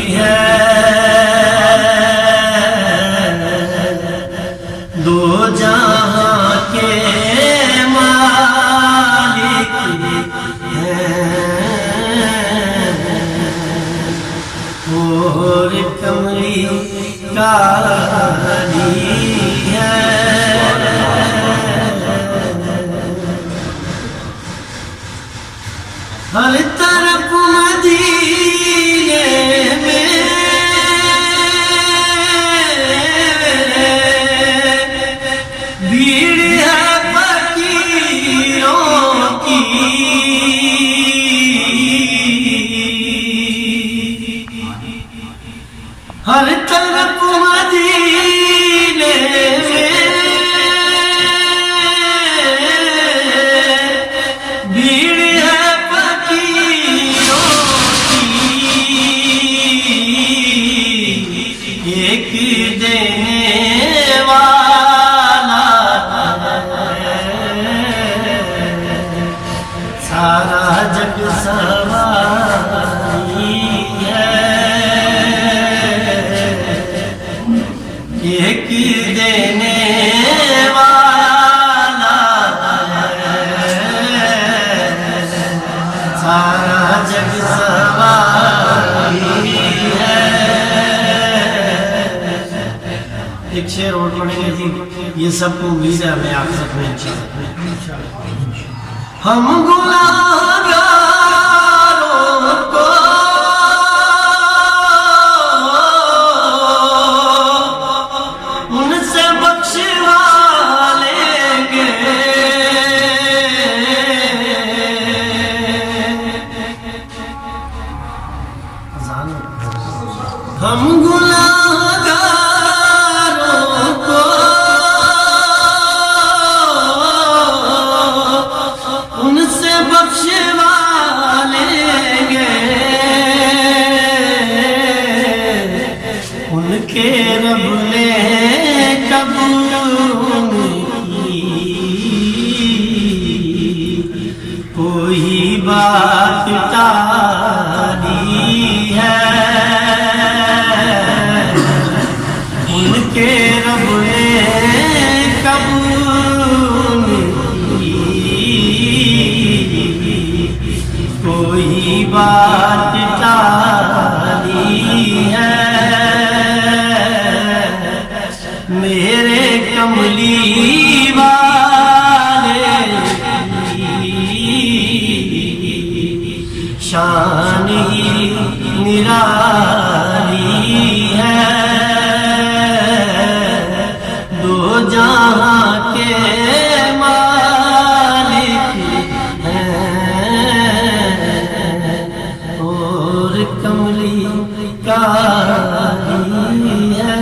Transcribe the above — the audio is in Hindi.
है, दो जहां के मालिक और कमली काली है। हर तरफ मदीने में भीड़ है फकीरों की, हर तरफ मदीने में भीड़ है फकीरों की, एक देने वाला सारा जग सवारी है, एक देने वाला सारा जग सवारी है। एक शेर और पढ़ेंगे जी, ये सबको उम्मीद है हमें आप सब में इंशाअल्लाह। हम गुनाहगारों को उनसे बख्शवा लेंगे, हम गुनाहगारों को उनसे बख्शवा लेंगे, उनके रब ने कबूल की कोई बात टाली है, उनके रब ने कबूल की कोई बात टाली है। मेरे कमली वाले शान ही निराली है, दो जहां के मालिक हैं और कमली काली है।